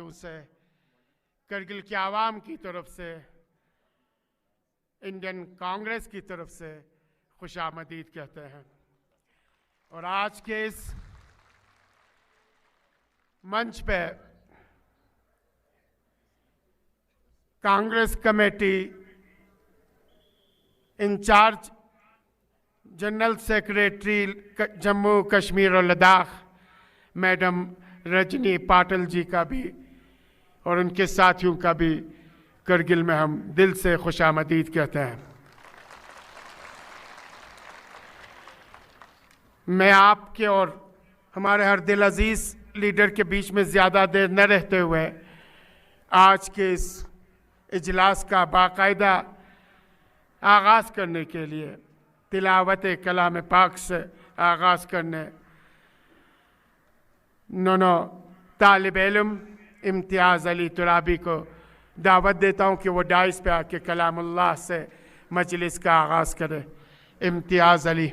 बाजू से करगिल की आवाम की तरफ से, इंडियन कांग्रेस की तरफ से खुशामदीद कहते हैं। और आज के इस मंच पे Congress committee in charge general secretary Jammu Kashmir और लद्दाख मैडम रजनी पाटिल जी का भी और उनके साथियों का भी करगिल में हम दिल से खुशामदीद कहते हैं। मैं आपके और हमारे हर दिल अजीज लीडर के बीच में ज़्यादा देर न रहते हुए आज के इस इजलास का बाकायदा आगाज़ करने के लिए तिलावत कलाम पाक से आगाज़ करने नौनो तालिब इल्म इम्तियाज़ अली तुराबी को दावत देता हूँ कि वो डाइस पे आके कलामुल्लाह से मजलिस का आगाज़ करे। इम्तियाज़ अली।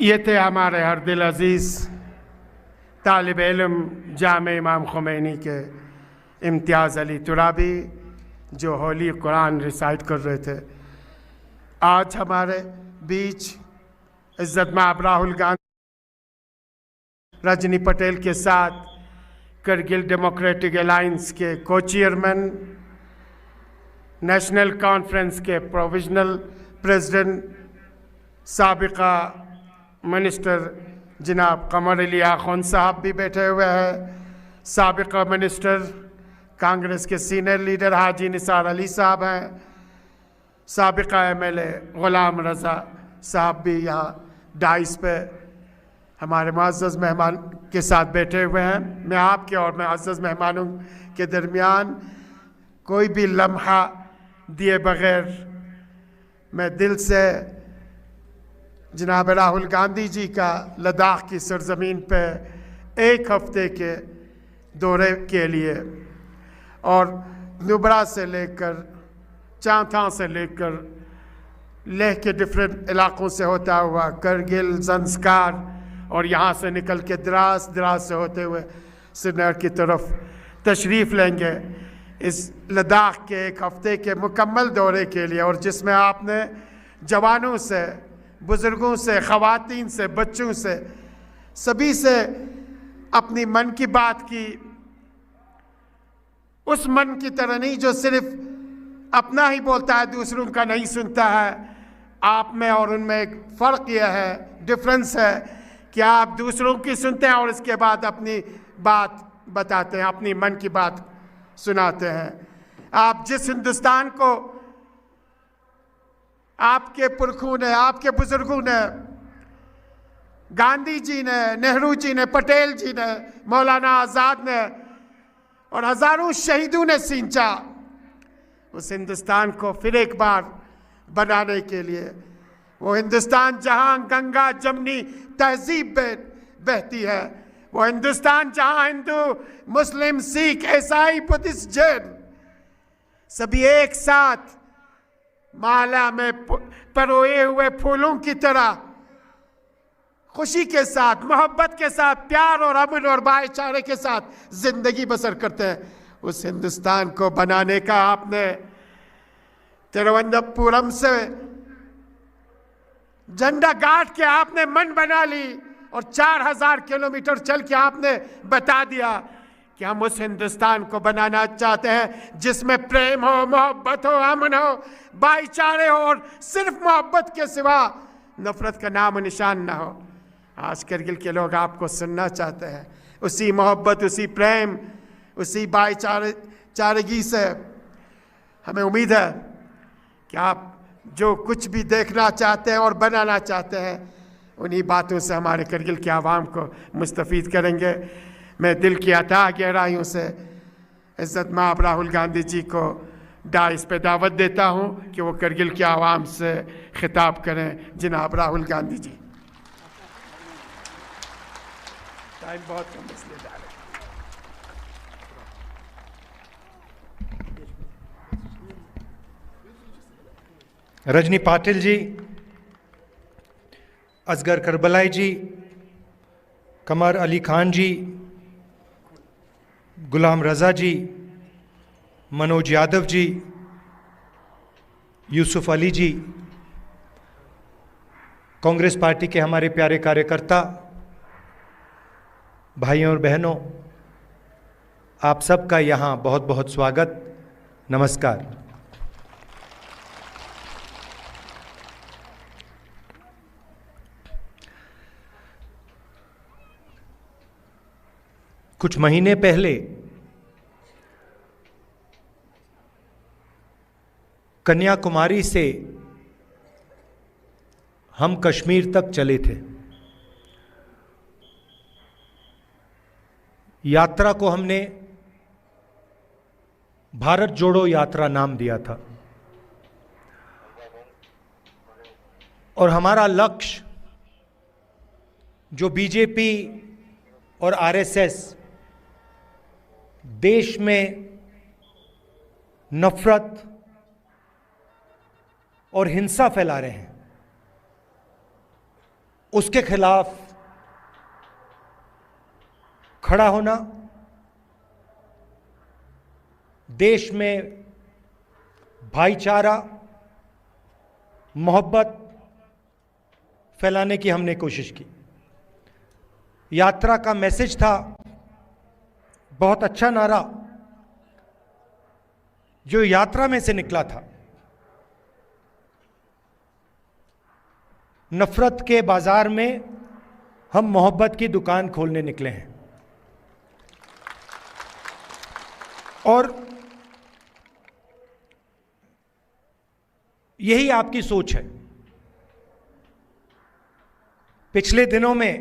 ये थे हमारे हर दिल अजीज़ तालिब इल्म जामे इमाम खुमैनी के इम्तियाज़ अली तुराबी जो होली कुरान रिसाइट कर रहे थे। आज हमारे बीच इज़्ज़त माब राहुल गांधी रजनी पटेल के साथ करगिल डेमोक्रेटिक अलायंस के को चेयरमैन नेशनल कॉन्फ्रेंस के प्रोविजनल प्रेसिडेंट साबिका मिनिस्टर जनाब कमर अली आखुन साहब भी बैठे हुए हैं, साबिका मिनिस्टर कांग्रेस के सीनियर लीडर हाजी निसार अली साहब हैं, साबिका एमएलए गुलाम रज़ा साहब भी यहाँ डाइस पे हमारे मुअज़्ज़ज़ मेहमान के साथ बैठे हुए हैं। मैं आपके और मुअज़्ज़ज़ मेहमानों के दरमियान कोई भी लम्हा दिए बग़ैर मैं दिल से जनाब राहुल गांधी जी का लद्दाख की सरज़मीन पे एक हफ़्ते के दौरे के लिए और नुब्रा से लेकर चांथा से लेकर लेह के डिफरेंट इलाक़ों से होता हुआ करगिल, ज़ंस्कार और यहाँ से निकल के द्रास से होते हुए श्रीनगर की तरफ तशरीफ़ लेंगे इस लद्दाख के एक हफ़्ते के मुकम्मल दौरे के लिए, और जिसमें आपने जवानों से, बुज़ुर्गों से, ख़वातीन से, बच्चों से, सभी से अपनी मन की बात की। उस मन की तरह नहीं जो सिर्फ़ अपना ही बोलता है, दूसरों का नहीं सुनता है। आप में और उनमें एक फ़र्क यह है, डिफरेंस है कि आप दूसरों की सुनते हैं और इसके बाद अपनी बात बताते हैं, अपनी मन की बात सुनाते हैं। आप जिस हिंदुस्तान को आपके पुरखों ने, आपके बुज़ुर्गों ने, गांधी जी ने, नेहरू जी ने, पटेल जी ने, मौलाना आज़ाद ने और हज़ारों शहीदों ने सींचा, उस हिंदुस्तान को फिर एक बार बनाने के लिए, वो हिंदुस्तान जहाँ गंगा जमनी तहजीब बहती है, वो हिंदुस्तान जहाँ हिंदू, मुस्लिम, सिख, ईसाई, बुद्धिस्ट, जैन सभी एक साथ माला में परोए हुए फूलों की तरह खुशी के साथ, मोहब्बत के साथ, प्यार और अमन और भाईचारे के साथ जिंदगी बसर करते हैं। उस हिंदुस्तान को बनाने का आपने तिरुवनंतपुरम से झंडा गाड़ के आपने मन बना ली और 4000 किलोमीटर चल के आपने बता दिया कि हम उस हिंदुस्तान को बनाना चाहते हैं जिसमें प्रेम हो, मोहब्बत हो, अमन हो, भाईचारे हो और सिर्फ मोहब्बत के सिवा नफरत का नाम निशान ना हो। आज करगिल के लोग आपको सुनना चाहते हैं। उसी मोहब्बत, उसी प्रेम, उसी भाईचारगी से हमें उम्मीद है कि आप जो कुछ भी देखना चाहते हैं और बनाना चाहते हैं, उन्हीं बातों से हमारे करगिल के आवाम को मुस्तफ़ीद करेंगे। मैं दिल की अता गहराइयों से इज़्ज़त माब राहुल गांधी जी को डाइस पे दावत देता हूँ कि वो करगिल के आवाम से खिताब करें। जनाब राहुल गांधी जी। टाइम बहुत कम इसलिए जा रहे हैं। रजनी पाटिल जी, असगर करबलाई जी, कमर अली खान जी, गुलाम रज़ा जी, मनोज यादव जी, यूसुफ अली जी, कांग्रेस पार्टी के हमारे प्यारे कार्यकर्ता भाइयों और बहनों, आप सबका यहाँ बहुत बहुत स्वागत, नमस्कार। कुछ महीने पहले कन्याकुमारी से हम कश्मीर तक चले थे। यात्रा को हमने भारत जोड़ो यात्रा नाम दिया था और हमारा लक्ष्य जो बीजेपी और आरएसएस देश में नफरत और हिंसा फैला रहे हैं, उसके खिलाफ खड़ा होना, देश में भाईचारा, मोहब्बत फैलाने की हमने कोशिश की। यात्रा का मैसेज था बहुत अच्छा नारा, जो यात्रा में से निकला था, नफरत के बाजार में हम मोहब्बत की दुकान खोलने निकले हैं। और यही आपकी सोच है। पिछले दिनों में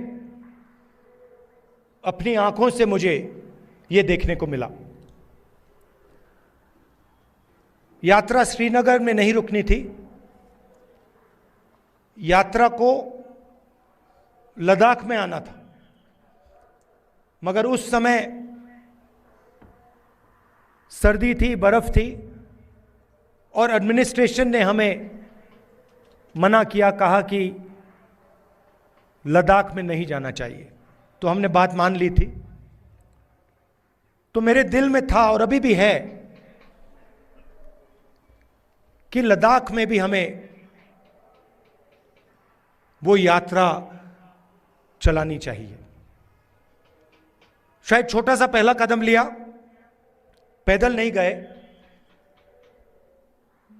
अपनी आंखों से मुझे यह देखने को मिला। यात्रा श्रीनगर में नहीं रुकनी थी, यात्रा को लद्दाख में आना था, मगर उस समय सर्दी थी, बर्फ थी और एडमिनिस्ट्रेशन ने हमें मना किया, कहा कि लद्दाख में नहीं जाना चाहिए। तो हमने बात मान ली थी। तो मेरे दिल में था और अभी भी है कि लद्दाख में भी हमें वो यात्रा चलानी चाहिए। शायद छोटा सा पहला कदम लिया, पैदल नहीं गए,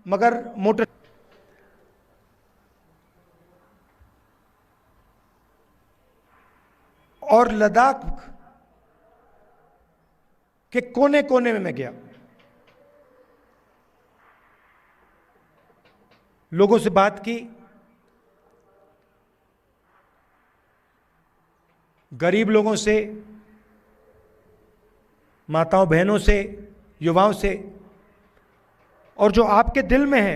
मगर मोटर और लद्दाख के कोने कोने में मैं गया, लोगों से बात की, गरीब लोगों से, माताओं बहनों से, युवाओं से, और जो आपके दिल में है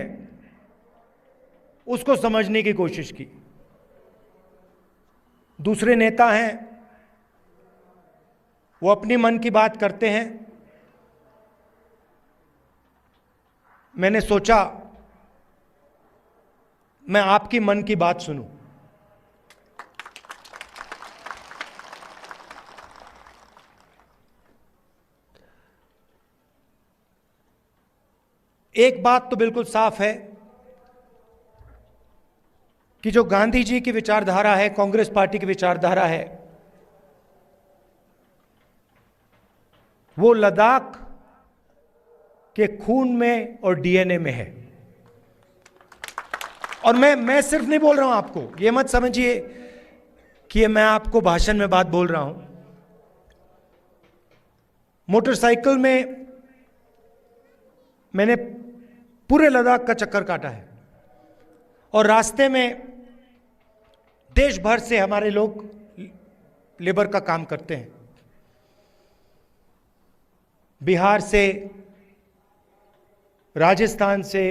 उसको समझने की कोशिश की। दूसरे नेता हैं, वो अपनी मन की बात करते हैं। मैंने सोचा मैं आपकी मन की बात सुनूं। एक बात तो बिल्कुल साफ है कि जो गांधी जी की विचारधारा है, कांग्रेस पार्टी की विचारधारा है, वो लद्दाख के खून में और डीएनए में है। और मैं सिर्फ नहीं बोल रहा हूं आपको, ये मत समझिए कि ये मैं आपको भाषण में बात बोल रहा हूं। मोटरसाइकिल में मैंने पूरे लद्दाख का चक्कर काटा है और रास्ते में देश भर से हमारे लोग लेबर का काम करते हैं। बिहार से, राजस्थान से,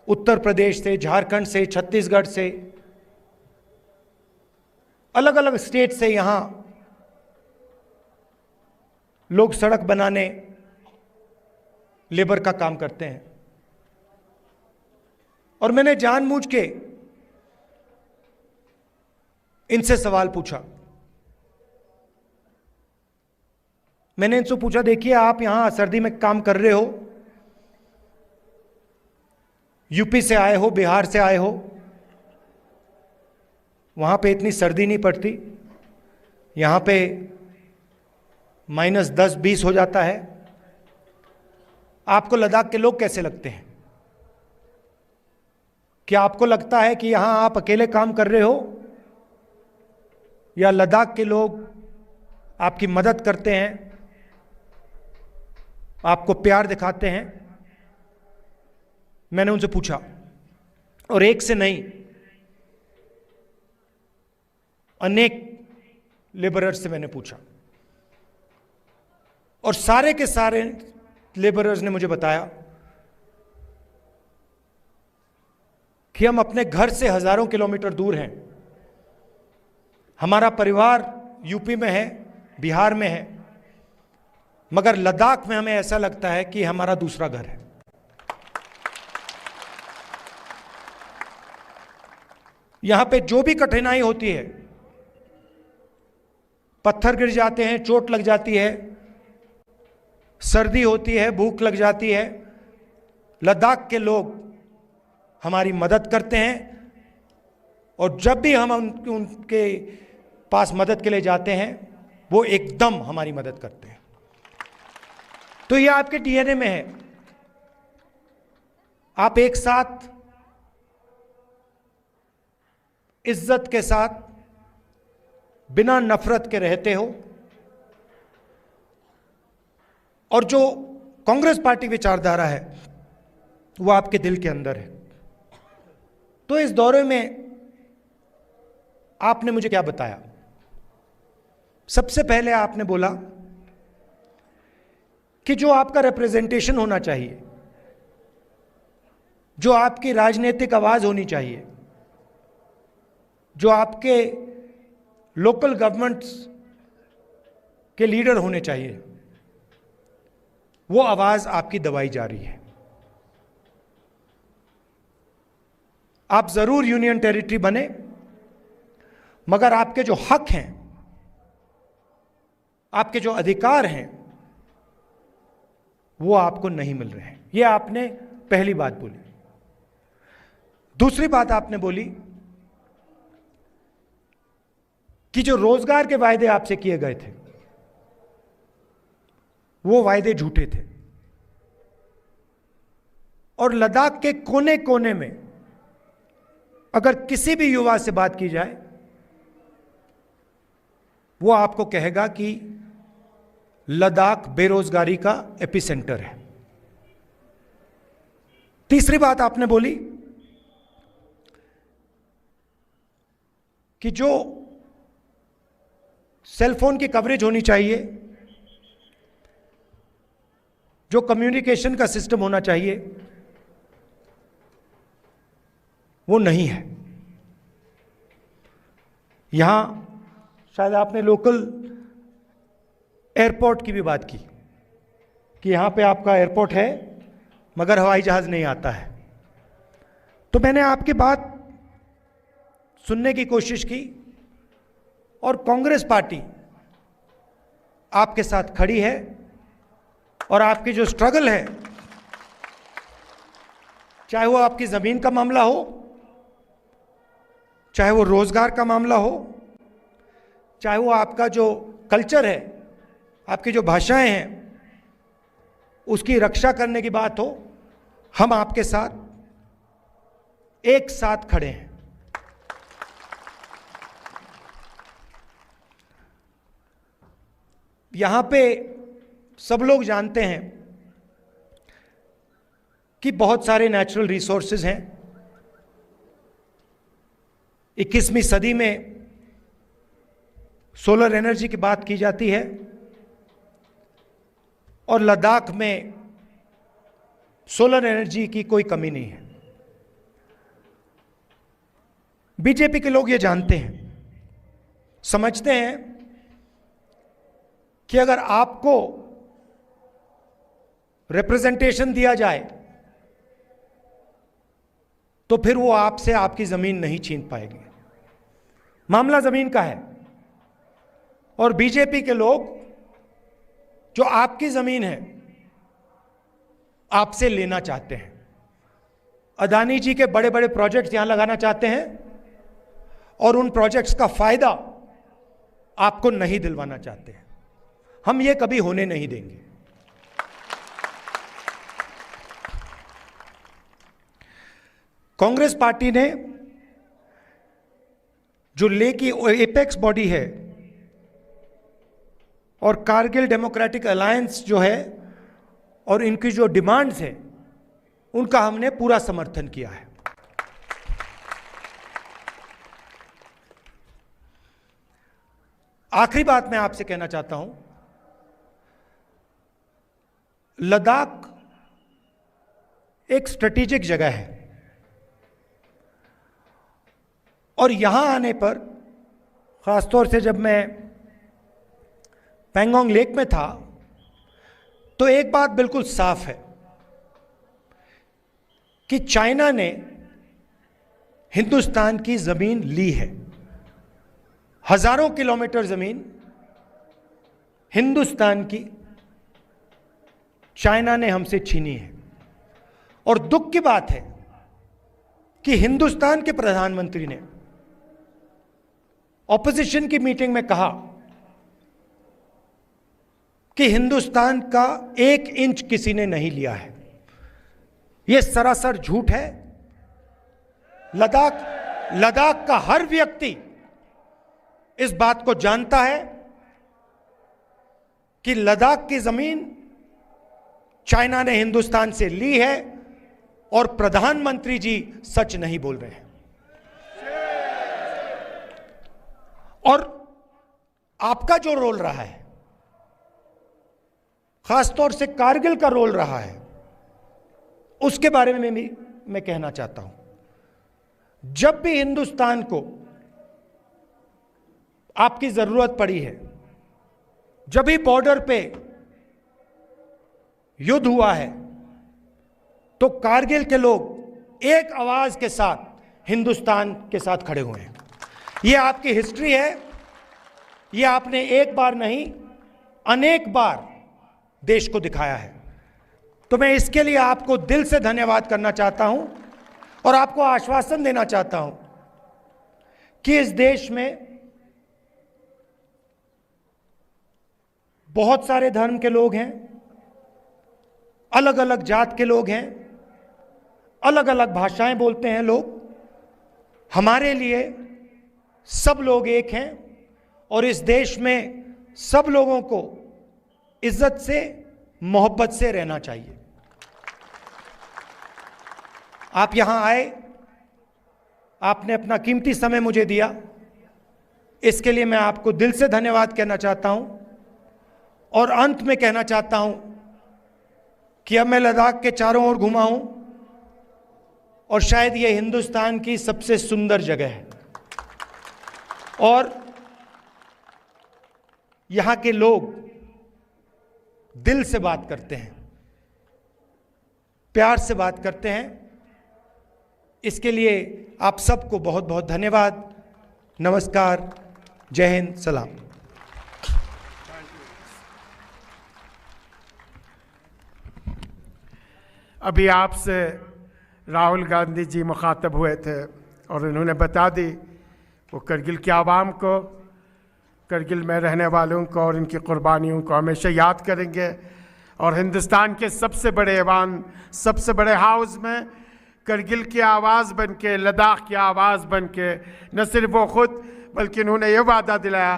उत्तर प्रदेश से, झारखंड से, छत्तीसगढ़ से, अलग अलग स्टेट से यहां लोग सड़क बनाने, लेबर का काम करते हैं। और मैंने जानबूझ के इनसे सवाल पूछा। मैंने इनसे पूछा, देखिए आप यहां सर्दी में काम कर रहे हो, यूपी से आए हो, बिहार से आए हो, वहां पे इतनी सर्दी नहीं पड़ती, यहां पे -10-20 हो जाता है, आपको लद्दाख के लोग कैसे लगते हैं? क्या आपको लगता है कि यहां आप अकेले काम कर रहे हो या लद्दाख के लोग आपकी मदद करते हैं, आपको प्यार दिखाते हैं? मैंने उनसे पूछा और एक से नहीं, अनेक लेबरर्स से मैंने पूछा और सारे के सारे लेबरर्स ने मुझे बताया कि हम अपने घर से हजारों किलोमीटर दूर हैं, हमारा परिवार यूपी में है, बिहार में है, मगर लद्दाख में हमें ऐसा लगता है कि हमारा दूसरा घर है। यहां पे जो भी कठिनाई होती है, पत्थर गिर जाते हैं, चोट लग जाती है, सर्दी होती है, भूख लग जाती है, लद्दाख के लोग हमारी मदद करते हैं और जब भी हम उनके पास मदद के लिए जाते हैं वो एकदम हमारी मदद करते हैं। तो ये आपके डीएनए में है। आप एक साथ इज्जत के साथ बिना नफरत के रहते हो, और जो कांग्रेस पार्टी विचारधारा है वो आपके दिल के अंदर है। तो इस दौरे में आपने मुझे क्या बताया? सबसे पहले आपने बोला कि जो आपका रिप्रेजेंटेशन होना चाहिए, जो आपकी राजनीतिक आवाज होनी चाहिए, जो आपके लोकल गवर्नमेंट्स के लीडर होने चाहिए, वो आवाज आपकी दबाई जा रही है। आप जरूर यूनियन टेरिटरी बने, मगर आपके जो हक हैं, आपके जो अधिकार हैं, वो आपको नहीं मिल रहे हैं। ये आपने पहली बात बोली। दूसरी बात आपने बोली कि जो रोजगार के वायदे आपसे किए गए थे वो वायदे झूठे थे, और लद्दाख के कोने कोने में अगर किसी भी युवा से बात की जाए वो आपको कहेगा कि लद्दाख बेरोजगारी का एपिसेंटर है। तीसरी बात आपने बोली कि जो सेलफोन की कवरेज होनी चाहिए, जो कम्युनिकेशन का सिस्टम होना चाहिए, वो नहीं है। यहां शायद आपने लोकल एयरपोर्ट की भी बात की कि यहां पे आपका एयरपोर्ट है मगर हवाई जहाज नहीं आता है। तो मैंने आपकी बात सुनने की कोशिश की, और कांग्रेस पार्टी आपके साथ खड़ी है, और आपकी जो स्ट्रगल है, चाहे वो आपकी जमीन का मामला हो, चाहे वो रोजगार का मामला हो, चाहे वो आपका जो कल्चर है, आपकी जो भाषाएं हैं, उसकी रक्षा करने की बात हो, हम आपके साथ एक साथ खड़े हैं। यहां पे सब लोग जानते हैं कि बहुत सारे नेचुरल रिसोर्सेज हैं। 21वीं सदी में सोलर एनर्जी की बात की जाती है, और लद्दाख में सोलर एनर्जी की कोई कमी नहीं है। बीजेपी के लोग ये जानते हैं, समझते हैं कि अगर आपको रिप्रेजेंटेशन दिया जाए तो फिर वो आपसे आपकी जमीन नहीं छीन पाएंगे। मामला जमीन का है, और बीजेपी के लोग जो आपकी जमीन है आपसे लेना चाहते हैं। अदानी जी के बड़े बड़े प्रोजेक्ट्स यहां लगाना चाहते हैं, और उन प्रोजेक्ट्स का फायदा आपको नहीं दिलवाना चाहते हैं। हम ये कभी होने नहीं देंगे। कांग्रेस पार्टी ने जो ले की एपेक्स बॉडी है, और कारगिल डेमोक्रेटिक अलायंस जो है, और इनकी जो डिमांड्स हैं, उनका हमने पूरा समर्थन किया है। आखिरी बात मैं आपसे कहना चाहता हूं, लद्दाख एक स्ट्रेटेजिक जगह है, और यहां आने पर, खासतौर से जब मैं पैंगोंग लेक में था, तो एक बात बिल्कुल साफ है कि चाइना ने हिंदुस्तान की जमीन ली है। हजारों किलोमीटर जमीन हिंदुस्तान की चाइना ने हमसे छीनी है। और दुख की बात है कि हिंदुस्तान के प्रधानमंत्री ने ऑपोजिशन की मीटिंग में कहा कि हिंदुस्तान का 1 इंच किसी ने नहीं लिया है। ये सरासर झूठ है। लद्दाख का हर व्यक्ति इस बात को जानता है कि लद्दाख की जमीन चाइना ने हिंदुस्तान से ली है और प्रधानमंत्री जी सच नहीं बोल रहे हैं। और आपका जो रोल रहा है, खासतौर से कारगिल का रोल रहा है, उसके बारे में मैं कहना चाहता हूं। जब भी हिंदुस्तान को आपकी जरूरत पड़ी है, जब भी बॉर्डर पे युद्ध हुआ है, तो कारगिल के लोग एक आवाज के साथ हिंदुस्तान के साथ खड़े हुए हैं। यह आपकी हिस्ट्री है। यह आपने एक बार नहीं, अनेक बार देश को दिखाया है। तो मैं इसके लिए आपको दिल से धन्यवाद करना चाहता हूं और आपको आश्वासन देना चाहता हूं कि इस देश में बहुत सारे धर्म के लोग हैं, अलग अलग जात के लोग हैं, अलग अलग भाषाएं बोलते हैं लोग। हमारे लिए सब लोग एक हैं और इस देश में सब लोगों को इज्जत से, मोहब्बत से रहना चाहिए। आप यहां आए, आपने अपना कीमती समय मुझे दिया, इसके लिए मैं आपको दिल से धन्यवाद कहना चाहता हूं। और अंत में कहना चाहता हूं कि अब मैं लद्दाख के चारों ओर घुमा हूं और शायद यह हिंदुस्तान की सबसे सुंदर जगह है और यहां के लोग दिल से बात करते हैं, प्यार से बात करते हैं। इसके लिए आप सबको बहुत बहुत धन्यवाद। नमस्कार, जय हिंद, सलाम। अभी आपसे राहुल गांधी जी मुखातब हुए थे और उन्होंने बता दी वो करगिल की आवाम को, करगिल में रहने वालों को और इनकी कुर्बानियों को हमेशा याद करेंगे। और हिंदुस्तान के सबसे बड़े ऐवान, सबसे बड़े हाउस में करगिल की आवाज़ बन के, लद्दाख की आवाज़ बन के, न सिर्फ वो ख़ुद बल्कि उन्होंने ये वादा दिलाया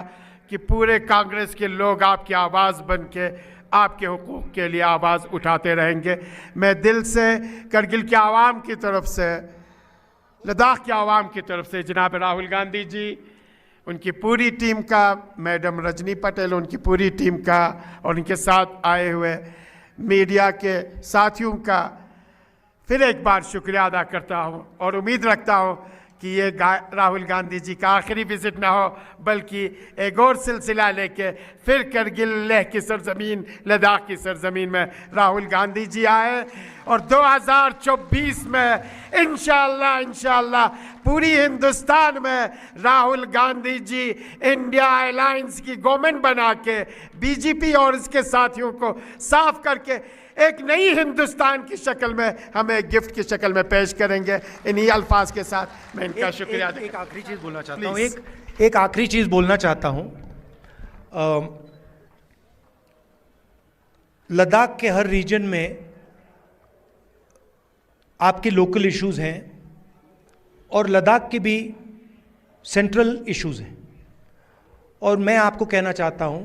कि पूरे कांग्रेस के लोग आपकी आवाज़ बन के आपके हुकूक़ के लिए आवाज़ उठाते रहेंगे। मैं दिल से करगिल की आवाम की तरफ से, लद्दाख की आवाम की तरफ से जनाब राहुल गांधी जी, उनकी पूरी टीम का, मैडम रजनी पटेल, उनकी पूरी टीम का और उनके साथ आए हुए मीडिया के साथियों का फिर एक बार शुक्रिया अदा करता हूं और उम्मीद रखता हूं कि ये राहुल गांधी जी का आखिरी विज़िट ना हो, बल्कि एक और सिलसिला लेके फिर करगिल, लेह की सरजमीन, लद्दाख की सरजमीन में राहुल गांधी जी आए और 2024 में इंशाअल्लाह पूरी हिंदुस्तान में राहुल गांधी जी इंडिया अलायंस की गवर्नमेंट बना के बीजेपी और इसके साथियों को साफ करके एक नई हिंदुस्तान की शक्ल में हमें गिफ्ट की शक्ल में पेश करेंगे। इन्हीं अल्फाज के साथ मैं इनका शुक्रिया एक आखिरी चीज़ बोलना चाहता हूँ। एक आखिरी चीज़ बोलना चाहता हूँ। लद्दाख के हर रीजन में आपके लोकल इश्यूज़ हैं और लद्दाख के भी सेंट्रल इश्यूज़ हैं। और मैं आपको कहना चाहता हूँ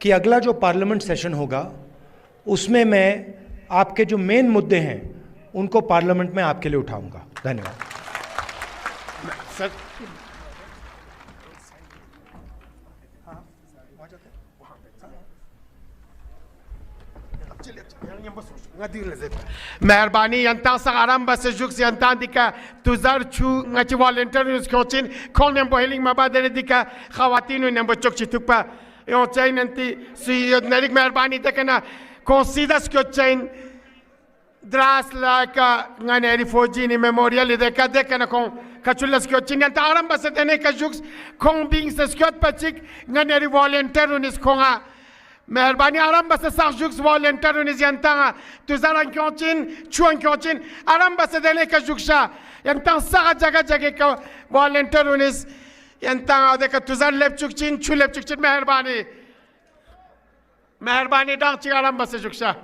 कि अगला जो पार्लियामेंट सेशन होगा उसमें मैं आपके जो मेन मुद्दे हैं उनको पार्लियामेंट में आपके लिए उठाऊंगा। धन्यवाद सर। मेहरबानी यंता सगाराम बस जुक्स यंता दिका तुजार छु ngach volunteer us coachin konem boiling mabadere dika khawatinu nembo chokchitukpa yo chain anti si narik meherbani dekana considers que chain dras la ka ngane refugee ni memorial deka dekana kon kachulas que chain yanta aram bas dene ka juks kon bing skot pachik ngane volunteer us konga मेहरबानी आराम बस साजुक्स volunteer उनिज़ यंता तुझारां क्योंचिन चुआं क्योंचिन आराम बस देने का जुक्शा यंता साग जगह जगह का वॉलंटियर उनिज़ यंता देखा तुझार लेप चुकचिन चु लेप चुकचिन मेहरबानी डांग चिंग आराम बस जुक्शा